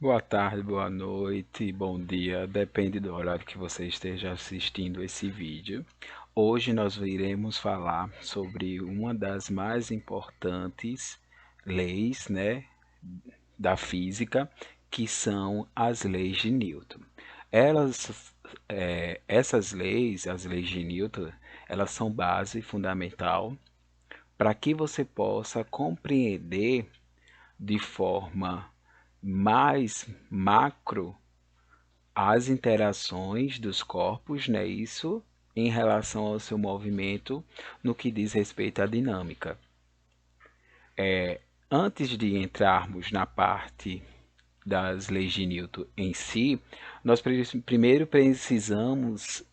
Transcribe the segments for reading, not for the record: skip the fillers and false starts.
Boa tarde, boa noite, bom dia, depende do horário que você esteja assistindo esse vídeo. Hoje nós iremos falar sobre uma das mais importantes leis, né, da física, que são as leis de Newton. Essas leis, as leis de Newton, elas são base fundamental para que você possa compreender de forma mais macro as interações dos corpos, né, isso em relação ao seu movimento no que diz respeito à dinâmica. Antes de entrarmos na parte das leis de Newton em si, nós primeiro precisamos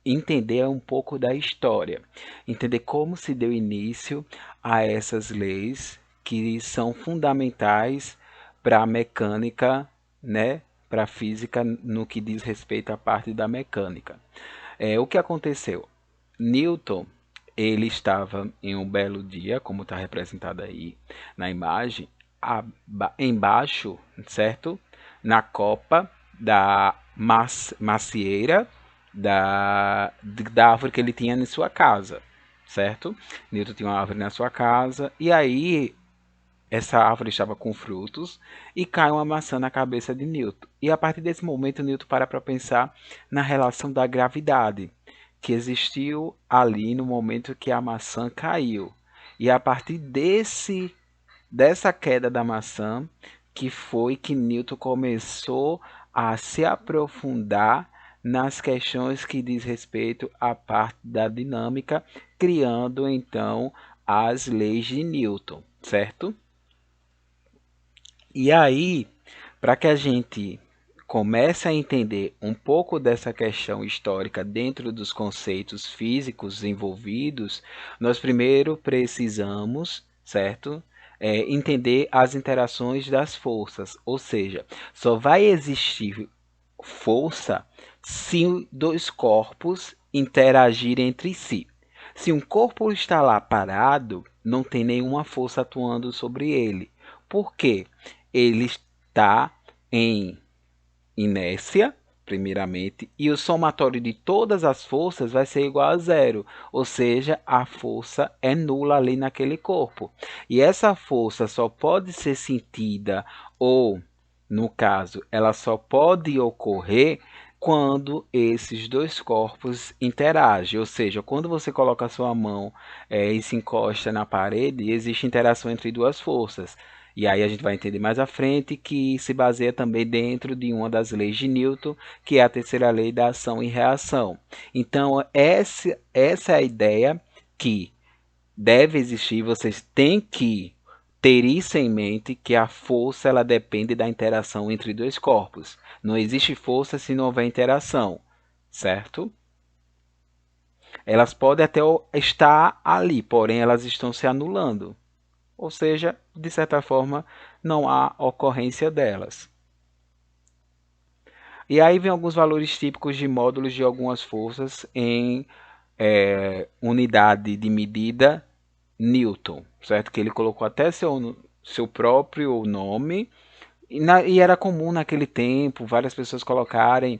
entender um pouco da história, entender como se deu início a essas leis que são fundamentais para a mecânica, né, para a física no que diz respeito à parte da mecânica. O que aconteceu? Newton, ele estava em um belo dia, como está representado aí na imagem, embaixo, certo? Na copa da macieira da árvore que ele tinha em sua casa, certo? Newton tinha uma árvore na sua casa, e aí essa árvore estava com frutos e cai uma maçã na cabeça de Newton. E a partir desse momento, Newton para pensar na relação da gravidade que existiu ali no momento que a maçã caiu. E a partir dessa queda da maçã que foi que Newton começou a se aprofundar nas questões que diz respeito à parte da dinâmica, criando então as leis de Newton, certo? E aí, para que a gente comece a entender um pouco dessa questão histórica dentro dos conceitos físicos envolvidos, nós primeiro precisamos, certo? Entender as interações das forças, ou seja, só vai existir força se dois corpos interagirem entre si. Se um corpo está lá parado, não tem nenhuma força atuando sobre ele. Por quê? Ele está em inércia, primeiramente, e o somatório de todas as forças vai ser igual a zero, ou seja, a força é nula ali naquele corpo. E essa força só pode ser sentida, ou, no caso, ela só pode ocorrer quando esses dois corpos interagem, ou seja, quando você coloca a sua mão e se encosta na parede, existe interação entre duas forças. E aí a gente vai entender mais à frente que se baseia também dentro de uma das leis de Newton, que é a terceira lei da ação e reação. Então, essa é a ideia que deve existir, vocês têm que ter isso em mente, que a força ela depende da interação entre dois corpos. Não existe força se não houver interação, certo? Elas podem até estar ali, porém elas estão se anulando. Ou seja, de certa forma, não há ocorrência delas. E aí vem alguns valores típicos de módulos de algumas forças em unidade de medida Newton, certo? Que ele colocou até seu próprio nome. E era comum naquele tempo várias pessoas colocarem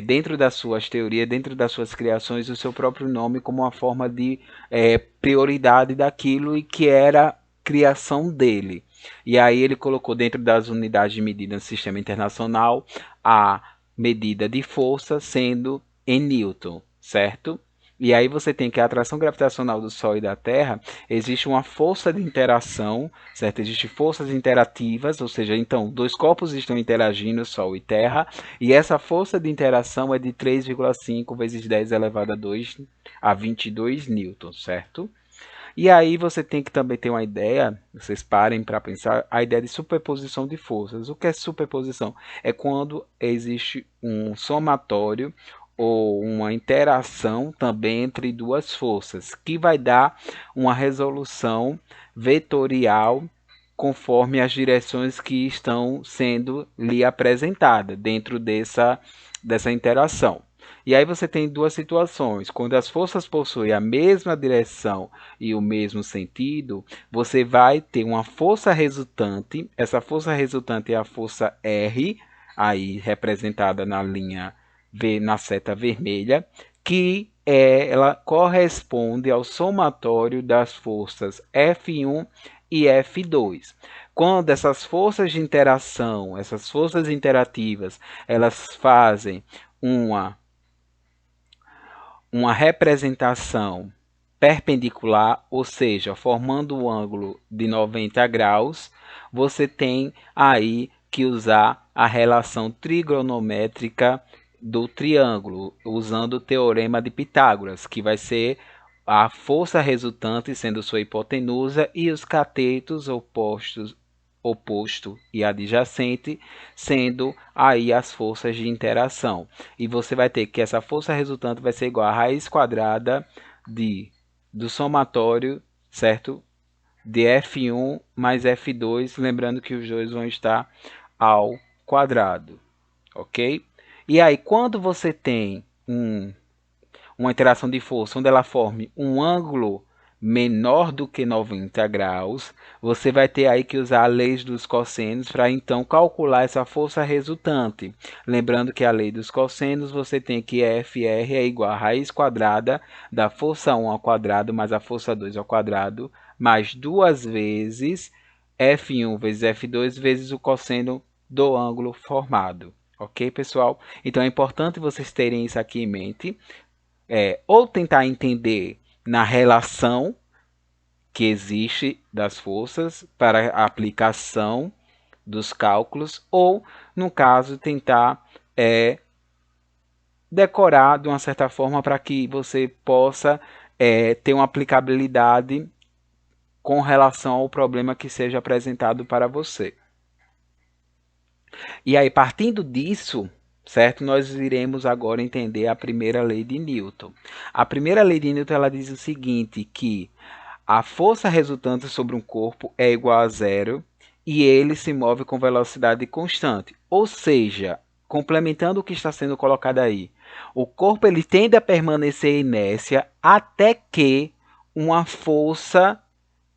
dentro das suas teorias, dentro das suas criações, o seu próprio nome como uma forma de prioridade daquilo e que era criação dele. E aí ele colocou dentro das unidades de medida no sistema internacional a medida de força sendo em Newton, certo? E aí você tem que a atração gravitacional do Sol e da Terra, existe uma força de interação, certo? Existem forças interativas, ou seja, então, dois corpos estão interagindo, Sol e Terra, e essa força de interação é de 3,5 vezes 10 elevado a 2 a 22 newtons, certo? E aí você tem que também ter uma ideia, vocês parem para pensar, a ideia de superposição de forças. O que é superposição? É quando existe um somatório ou uma interação também entre duas forças, que vai dar uma resolução vetorial conforme as direções que estão sendo lhe apresentadas dentro dessa interação. E aí você tem duas situações. Quando as forças possuem a mesma direção e o mesmo sentido, você vai ter uma força resultante. Essa força resultante é a força R, aí representada na linha na seta vermelha, que ela corresponde ao somatório das forças F1 e F2. Quando essas forças de interação, essas forças interativas, elas fazem uma, uma representação perpendicular, ou seja, formando um ângulo de 90 graus, você tem aí que usar a relação trigonométrica do triângulo, usando o teorema de Pitágoras, que vai ser a força resultante sendo sua hipotenusa e os catetos opostos oposto e adjacente sendo aí as forças de interação. E você vai ter que essa força resultante vai ser igual a raiz quadrada do somatório, certo? De F1 mais F2, lembrando que os dois vão estar ao quadrado, ok? E aí, quando você tem uma interação de força onde ela forme um ângulo menor do que 90 graus, você vai ter aí que usar a lei dos cossenos para então calcular essa força resultante. Lembrando que a lei dos cossenos você tem que FR é igual a raiz quadrada da força 1 ao quadrado mais a força 2 ao quadrado mais duas vezes F1 vezes F2 vezes o cosseno do ângulo formado. Ok, pessoal? Então é importante vocês terem isso aqui em mente. Ou tentar entender na relação que existe das forças para a aplicação dos cálculos, ou, no caso, tentar decorar de uma certa forma para que você possa ter uma aplicabilidade com relação ao problema que seja apresentado para você. E aí, partindo disso, certo? Nós iremos agora entender a primeira lei de Newton. A primeira lei de Newton ela diz o seguinte, que a força resultante sobre um corpo é igual a zero e ele se move com velocidade constante. Ou seja, complementando o que está sendo colocado aí, o corpo ele tende a permanecer em inércia até que uma força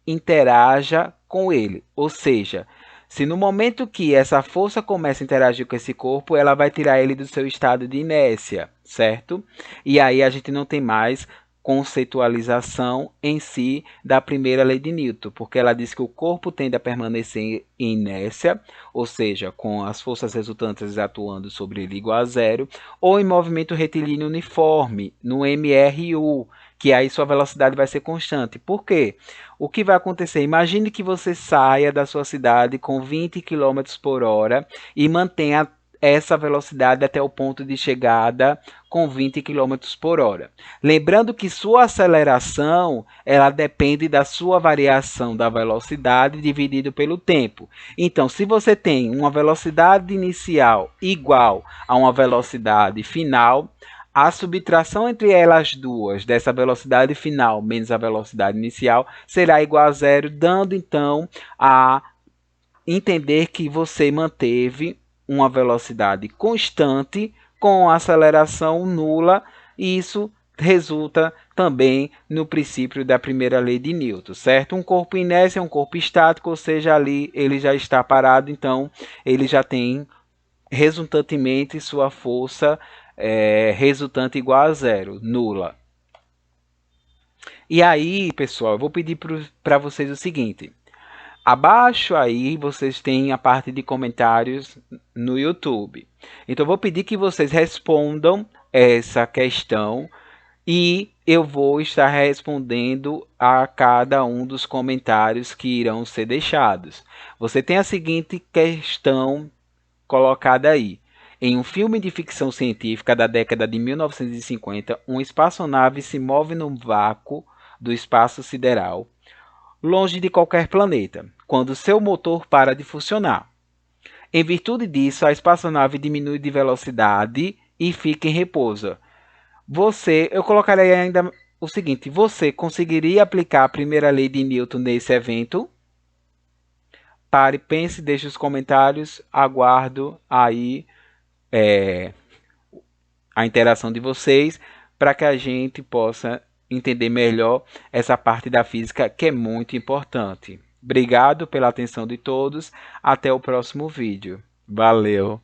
interaja com ele. Ou seja, se no momento que essa força começa a interagir com esse corpo, ela vai tirar ele do seu estado de inércia, certo? E aí a gente não tem mais conceitualização em si da primeira lei de Newton, porque ela diz que o corpo tende a permanecer em inércia, ou seja, com as forças resultantes atuando sobre ele igual a zero, ou em movimento retilíneo uniforme, no MRU, que aí sua velocidade vai ser constante. Por quê? O que vai acontecer? Imagine que você saia da sua cidade com 20 km por hora e mantenha essa velocidade até o ponto de chegada com 20 km por hora. Lembrando que sua aceleração ela depende da sua variação da velocidade dividido pelo tempo. Então, se você tem uma velocidade inicial igual a uma velocidade final, a subtração entre elas duas, dessa velocidade final menos a velocidade inicial, será igual a zero, dando então a entender que você manteve uma velocidade constante com aceleração nula, e isso resulta também no princípio da primeira lei de Newton, certo? Um corpo inércia é um corpo estático, ou seja, ali ele já está parado, então ele já tem resultantemente sua força resultante igual a zero, nula. E aí, pessoal, eu vou pedir para vocês o seguinte. Abaixo aí vocês têm a parte de comentários no YouTube. Então eu vou pedir que vocês respondam essa questão e eu vou estar respondendo a cada um dos comentários que irão ser deixados. Você tem a seguinte questão colocada aí. Em um filme de ficção científica da década de 1950, uma espaçonave se move no vácuo do espaço sideral, longe de qualquer planeta, quando seu motor para de funcionar. Em virtude disso, a espaçonave diminui de velocidade e fica em repouso. Eu colocaria ainda o seguinte: você conseguiria aplicar a primeira lei de Newton nesse evento? Pare, pense, deixe os comentários, aguardo aí a interação de vocês para que a gente possa entender melhor essa parte da física que é muito importante. Obrigado pela atenção de todos. Até o próximo vídeo. Valeu!